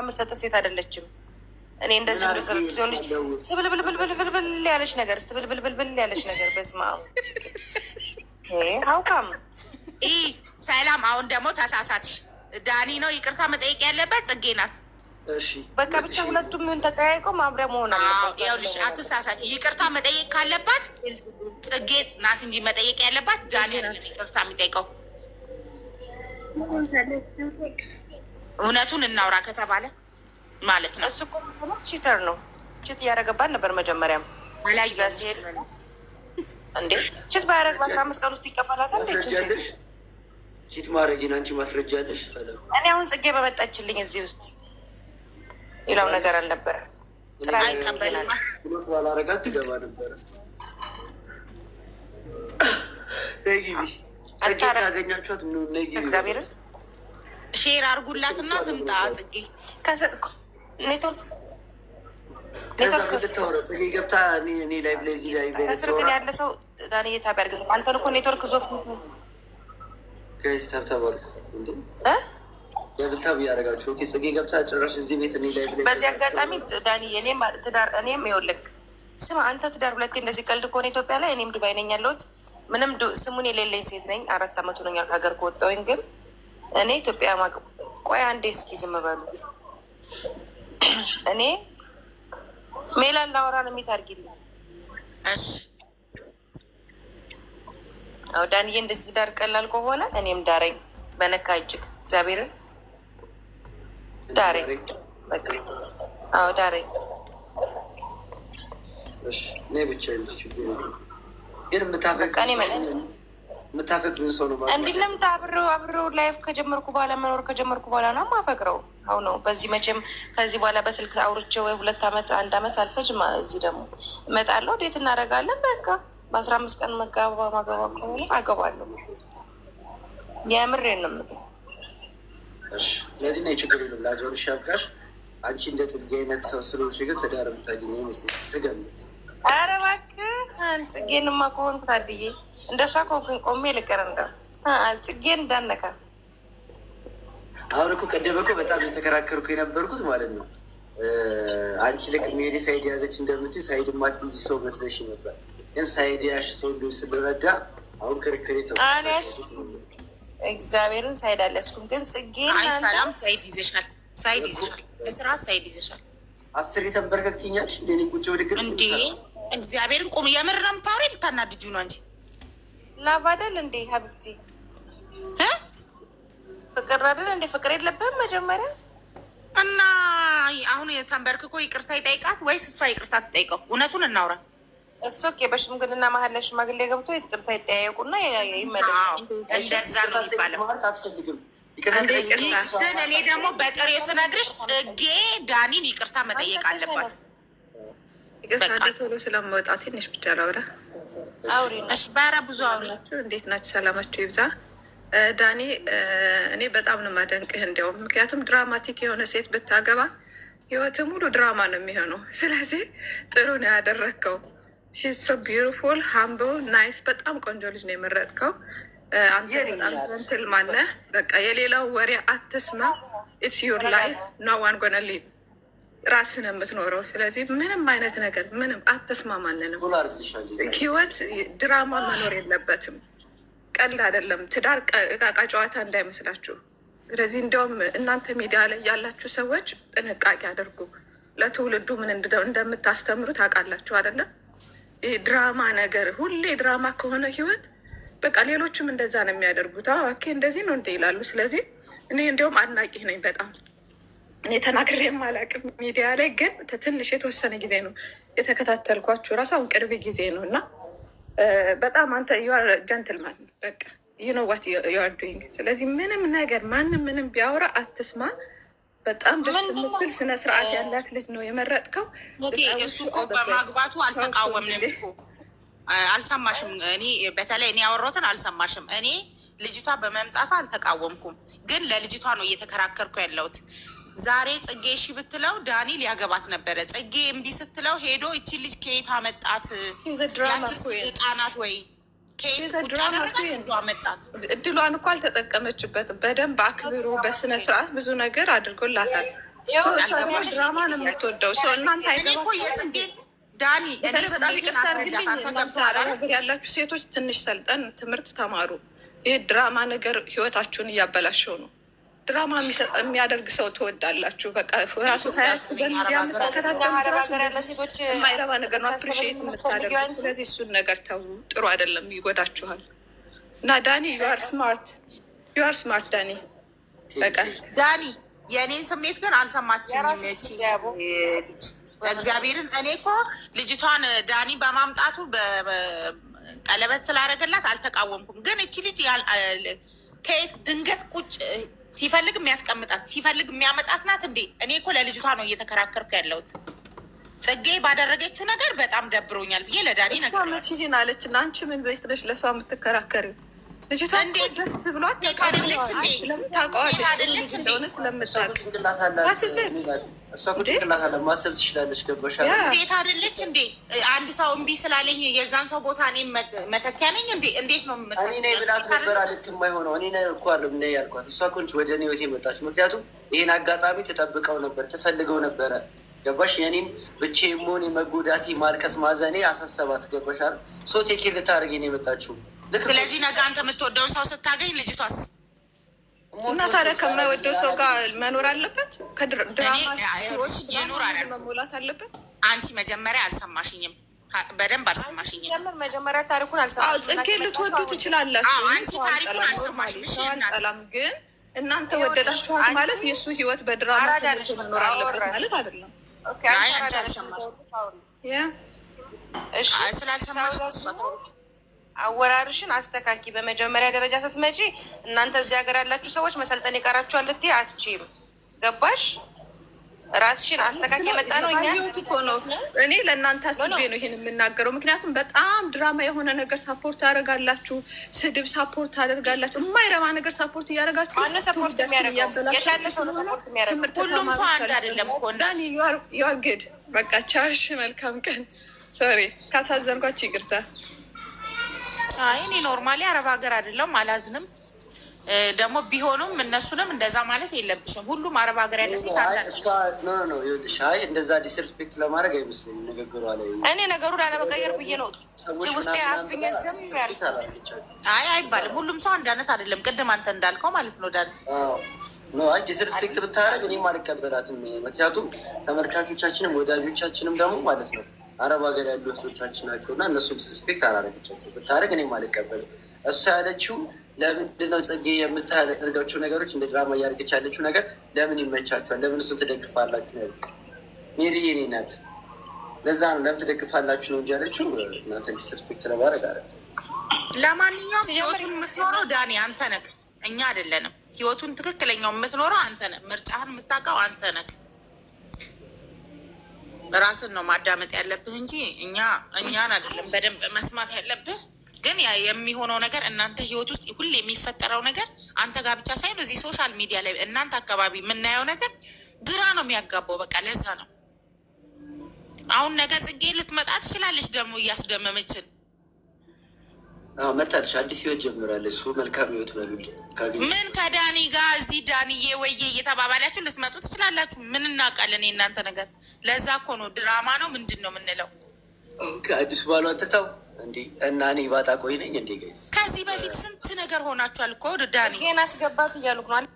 መሰጠት ሴት አይደለችም። እኔ እንደዚህ ብሎ ሲሆን ልጅ ስብልብልብልብልብል ያለች ነገር ስብልብልብልብል ያለች ነገር በስመ አብ ሀውካም ሰላም። አሁን ደግሞ ተሳሳትሽ። ዳኒ ነው ይቅርታ መጠየቅ ያለበት፣ ጽጌ ናት። በቃ ብቻ ሁለቱም ይሁን ተጠያይቀው ማብሪያ መሆን አለበት። ይኸውልሽ አትሳሳች። ይቅርታ መጠየቅ ካለባት ጽጌ ናት እንጂ መጠየቅ ያለባት ዳኒ አይደለም ይቅርታ የሚጠይቀው። እውነቱን እናውራ ከተባለ ማለት ነው። እሱ እኮ ቺተር ነው። ቺት እያደረገባት ነበር መጀመሪያም ጋር ሲሄድ እንዴ ቺት ባያደረግ በ15 ቀን ውስጥ ይቀበላታል። ቺት ማድረግን አንቺ ማስረጃ ያለሽ? እኔ አሁን ጽጌ በመጣችልኝ እዚህ ውስጥ ሌላው ነገር አልነበረ። ባላረጋት ትገባ ነበረ። ያገኛችኋት እግዚአብሔርን ሼር አርጉላትና ትምጣ ጽጌ ኔትወርክ ገብታ ከስር ግን ያለ ሰው ዳንዬ ታቢያርግ አንተን እኮ ኔትወርክ ዞ ተባልኩ የብልታ ብያደረጋችሁ ጽጌ ገብታ ጭራሽ እዚህ ቤት በዚህ አጋጣሚ ዳንዬ እኔም ይኸውልህ ስማ አንተ ትዳር ሁለቴ እንደዚህ ቀልድ ከሆነ ኢትዮጵያ ላይ እኔም ዱባይ ነኝ ያለሁት ምንም ስሙን የሌለኝ ሴት ነኝ። 4 ዓመት ሆኖኛል ከሀገር ከወጣሁኝ። ግን እኔ ኢትዮጵያ ቆይ አንዴ እስኪ ዝም በሉ። እኔ ሜላን ላወራ ነው የሚታርጊልኝ። እሺ አዎ ዳንዬ እንደዚህ ትዳር ቀላል ከሆነ እኔም ዳረኝ በነካ እጅግ እግዚአብሔርን ዳረኝ። አዎ ዳረኝ። እሺ እኔ ብቻ ችግር ግን የምታፈቅሩን ሰው ነው እንዲህ ለምታ አብሬው ላይፍ ከጀመርኩ በኋላ መኖር ከጀመርኩ በኋላ ነው የማፈቅረው። አሁን ነው በዚህ መቼም ከዚህ በኋላ በስልክ አውርቼ ወይ 2 ዓመት 1 ዓመት አልፈጅም። እዚህ ደግሞ እመጣለሁ ዴት እናደርጋለን። በቃ በ15 ቀን ማገባ ከሆነ አገባለሁ። የምሬን ነው የምልህ። ስለዚህ ና ችግር የለም ላዞርሽ ያብቃሽ። አንቺ እንደ ጽጌ አይነት ሰው ስለሆንሽ ግን ትዳር የምታገኝ ይመስለኛል ስገምት። ኧረ እባክህ ጽጌንማ ከሆንኩ ታድዬ እንደሷ ከሆንኩኝ ቆሜ ልቀር እንደ ጽጌን እንዳነካ። አሁን እኮ ቀደመ እኮ በጣም የተከራከርኩ የነበርኩት ማለት ነው። አንቺ ልክ ሜሪ ሳይድ ያዘች እንደምትይ ሳይድ ማትይጂ ሰው መስለሽ ነበር። ግን ሳይድ ያሽ ሰው እንዲሁ ስለረዳ አሁን ክርክሬ እግዚአብሔርን ሳይድ አልያዝኩም። ግን ጽጌን ሰላም ሳይድ ይዘሻል፣ ሳይድ ይዘሻል፣ በስራ ሳይድ ይዘሻል። 10 ተንበርከክትኛለሽ እንደኔ ቁጭ ወድግር እንዴ እግዚአብሔርን ቁም። የምር ነው የምታወሪ? ልታናድጁ ነው እንጂ ላቫደል እንዴ ሀብቲ ፍቅር አይደል እንዴ? ፍቅር የለብህም መጀመሪያ እና አሁን ተንበርክኮ ይቅርታ ይጠይቃት ወይስ እሷ ይቅርታ ትጠይቀው? እውነቱን እናውራ። እሶኬ በሽምግልና መሀል ላይ ሽማግሌ ገብቶ ይቅርታ ይጠያየቁና ይመለሱ። እንደዛ ነው የሚባለው። ግን እኔ ደግሞ በጥሬው ስነግርሽ ጽጌ ዳኒን ይቅርታ መጠየቅ አለባት። ይቅርታ ቶሎ ስለማወጣ ትንሽ ብቻ ላውራ። እሺ ባራ ብዙ አውሪላችሁ። እንዴት ናችሁ? ሰላማችሁ ይብዛ። ዳኒ እኔ በጣም ነው ማደንቅህ። እንዲያውም ምክንያቱም ድራማቲክ የሆነ ሴት ብታገባ ህይወት ሙሉ ድራማ ነው የሚሆነው። ስለዚህ ጥሩ ነው ያደረግከው። ሺዝ ሶ ቢዩቲፉል ሃምብል ናይስ። በጣም ቆንጆ ልጅ ነው የመረጥከው። አንተ በጣም ንትል ማነህ። በቃ የሌላው ወሬ አትስማ። ኢትስ ዩር ላይፍ ኖ ዋን ጎነ ሊቭ። ራስን የምትኖረው። ስለዚህ ምንም አይነት ነገር ምንም አትስማ ማንንም። ህይወት ድራማ መኖር የለበትም። ቀልድ አይደለም። ትዳር እቃቃ ጨዋታ እንዳይመስላችሁ። ስለዚህ እንዲያውም እናንተ ሚዲያ ላይ ያላችሁ ሰዎች ጥንቃቄ አድርጉ። ለትውልዱ ምን እንደምታስተምሩ ታውቃላችሁ አይደለም? ይህ ድራማ ነገር ሁሌ ድራማ ከሆነ ህይወት በቃ ሌሎችም እንደዛ ነው የሚያደርጉት። ኦኬ እንደዚህ ነው እንደ ይላሉ። ስለዚህ እኔ እንዲያውም አድናቂ ነኝ በጣም። እኔ ተናግሬ የማላውቅም ሚዲያ ላይ ግን ትንሽ የተወሰነ ጊዜ ነው የተከታተልኳችሁ። ራሱ አሁን ቅርብ ጊዜ ነው እና በጣም አንተ ዩአር ጀንትልማን በቃ ዩ ኖ ዋት ዩአር ዱይንግ። ስለዚህ ምንም ነገር ማንም ምንም ቢያወራ አትስማ። በጣም ደስ የምትል ስነ ስርዓት ያላት ልጅ ነው የመረጥከው። እሱ እኮ በማግባቱ አልተቃወምንም እኮ አልሰማሽም? እኔ በተለይ እኔ ያወራሁትን አልሰማሽም? እኔ ልጅቷ በመምጣቷ አልተቃወምኩም፣ ግን ለልጅቷ ነው እየተከራከርኩ ያለሁት። ዛሬ ጽጌ እሺ ብትለው ዳኒ ሊያገባት ነበረ። ጽጌ እምቢ ስትለው ሄዶ ይቺ ልጅ ከየት አመጣት? ያቺ ጣናት ወይ ከየት ቁጭ አደረጋት? ሄዶ አመጣት። እድሏን እኮ አልተጠቀመችበትም። በደንብ አክብሮ በስነ ስርዓት ብዙ ነገር አድርጎላታል። ድራማ ነው የምትወደው ሰው እናንተ አይገባም። ዳኒ በጣም ይቅርታ አድርግልኝ። እናንተ አረብ ሀገር ያላችሁ ሴቶች ትንሽ ሰልጠን ትምህርት ተማሩ። ይህ ድራማ ነገር ህይወታችሁን እያበላሸው ነው። ድራማ የሚያደርግ ሰው ትወዳላችሁ። በቃ ራሱ ሳያስብ የማይረባ ነገር ነው አፕሪሺየት የምታደርጉ። ስለዚህ እሱን ነገር ተዉ፣ ጥሩ አይደለም፣ ይጎዳችኋል። እና ዳኒ ዩአር ስማርት ዳኒ። በቃ ዳኒ የእኔን ስሜት ግን አልሰማችም። ልጅ እግዚአብሔርን እኔ እኮ ልጅቷን ዳኒ በማምጣቱ ቀለበት ስላደረገላት አልተቃወምኩም። ግን እቺ ልጅ ከየት ድንገት ቁጭ ሲፈልግ የሚያስቀምጣት ሲፈልግ የሚያመጣት ናት እንዴ? እኔ እኮ ለልጅቷ ነው እየተከራከርኩ ያለሁት። ጽጌ ባደረገችው ነገር በጣም ደብሮኛል ብዬ ለዳኒ ነገር መቼ ይሄን አለች እና አንቺ ምን ቤት ነሽ ለሷ የምትከራከሪው? ልጅቷ እንዴት ደስ ብሏት አደለች እንዴ? ታውቀዋለች ልጅ እንደሆነ ስለምታውቅ ማሰብ ትችላለች። ገባሽ? እንዴት አደለች እንዴ? አንድ ሰው እምቢ ስላለኝ የዛን ሰው ቦታ እኔ መተኪያ ነኝ እንዴ? እንዴት ነው ብላት ነበር አልክ የማይሆነው እኔ እኮ አለም ነ ያልኳት። እሷ እኮ ነች ወደ እኔ ህይወት የመጣች። ምክንያቱም ይህን አጋጣሚ ተጠብቀው ነበር፣ ትፈልገው ነበረ። ገባሽ? የኔም ብቻዬን መሆን መጎዳቴ፣ ማልቀስ፣ ማዘኔ አሳሰባት። ገባሽ? ሶ ቴኬር ልታደርግ ነው የመጣችው። ስለዚህ ነገ አንተ የምትወደውን ሰው ስታገኝ ልጅቷስ እና ታዲያ ከማይወደው ሰው ጋር መኖር አለበት? ይኑር መሞላት አለበት? አንቺ መጀመሪያ አልሰማሽኝም፣ በደንብ አልሰማሽኝም። መጀመሪያ ታሪኩን አልሰማሽም። ጽጌ ልትወዱ ትችላላችሁ። አንቺ ታሪኩን አልሰማሽም። ግን እናንተ ወደዳችኋት ማለት የእሱ ህይወት በድራማ ተሞልቶ መኖር አለበት ማለት አይደለም። አንቺ አልሰማሽ ስላልሰማሽ አወራርሽን አስተካኪ። በመጀመሪያ ደረጃ ስትመጪ እናንተ እዚህ ሀገር ያላችሁ ሰዎች መሰልጠን ይቀራችኋል ልትይ አትችይም። ገባሽ? ራስሽን አስተካኪ። መጣ ነው እኛ እኮ ነው እኔ ለእናንተ አስቤ ነው ይሄን የምናገረው። ምክንያቱም በጣም ድራማ የሆነ ነገር ሳፖርት ታደርጋላችሁ፣ ስድብ ሳፖርት ታደርጋላችሁ፣ የማይረባ ነገር ሳፖርት እያደረጋችሁ ማነው ሰፖርት የሚያደርገው? የታለ ሰው ነው ሰፖርት የሚያደርገው? ሁሉም ሰው አንድ አይደለም እኮ ዳኒ። ዩ አር ጉድ። በቃ ቻሽ፣ መልካም ቀን። ሶሪ ካሳዘንኳችሁ ይቅርታ። እኔ ኖርማሊ አረብ ሀገር አይደለም አላዝንም። ደግሞ ቢሆኑም እነሱንም እንደዛ ማለት የለብሽም። ሁሉም አረብ ሀገር ያለ ሴት አይ እንደዛ ዲስርስፔክት ለማድረግ አይመስለኝም ንግግሯ ላይ። እኔ ነገሩ ላለመቀየር ብዬ ነው ውስጤ አፍኝ ዝም ያልኩት። አይ አይባልም። ሁሉም ሰው አንድ አይነት አይደለም። ቅድም አንተ እንዳልከው ማለት ነው ዳን አይ ዲስርስፔክት ብታደርግ እኔም አልቀበላትም። ምክንያቱም ተመልካቾቻችንም ወዳጆቻችንም ደግሞ ማለት ነው አረብ ሀገር ያሉ እህቶቻችን ናቸው እና እነሱ ዲስርስፔክት አላደረገቻቸው ብታደርግ እኔም አልቀበልም። እሷ ያለችው ለምንድነው ጽጌ የምታደርጋቸው ነገሮች እንደ ድራማ እያደረገች ያለችው ነገር ለምን ይመቻቸዋል? ለምን እሱን ትደግፋላችሁ ነው ያሉት። ሜሪ የኔ ናት። ለዛ ነው ለምን ትደግፋላችሁ ነው እንጂ ያለችው እናንተ ዲስርስፔክት ለማድረግ አለ። ለማንኛውም ህይወቱን የምትኖረው ዳኒ አንተ ነህ፣ እኛ አይደለንም። ህይወቱን ትክክለኛው የምትኖረው አንተ ነህ። ምርጫህን የምታውቀው አንተ ነህ። ራስን ነው ማዳመጥ ያለብህ እንጂ እኛን አይደለም በደንብ መስማት ያለብህ። ግን ያ የሚሆነው ነገር እናንተ ህይወት ውስጥ ሁሌ የሚፈጠረው ነገር አንተ ጋር ብቻ ሳይሆን እዚህ ሶሻል ሚዲያ ላይ እናንተ አካባቢ የምናየው ነገር ግራ ነው የሚያጋባው። በቃ ለዛ ነው አሁን ነገ ጽጌ ልትመጣ ትችላለች ደግሞ እያስደመመችን መጣልሽ። አዲስ ህይወት ጀምራለች። እሱ መልካም ህይወት በሉልኝ። ምን ከዳኒ ጋር እዚህ ዳኒዬ ወዬ እየተባባላችሁ ልትመጡ ትችላላችሁ። ምን እናውቃለን የእናንተ ነገር። ለዛ እኮ ነው ድራማ ነው ምንድን ነው የምንለው። አዲሱ ባሏን ትታው እንዴ እና እኔ ባጣ ቆይ ነኝ እንዴ? ጋይስ ከዚህ በፊት ስንት ነገር ሆናችኋል እኮ ዳኒ። ይሄን አስገባት እያልኩ ነው።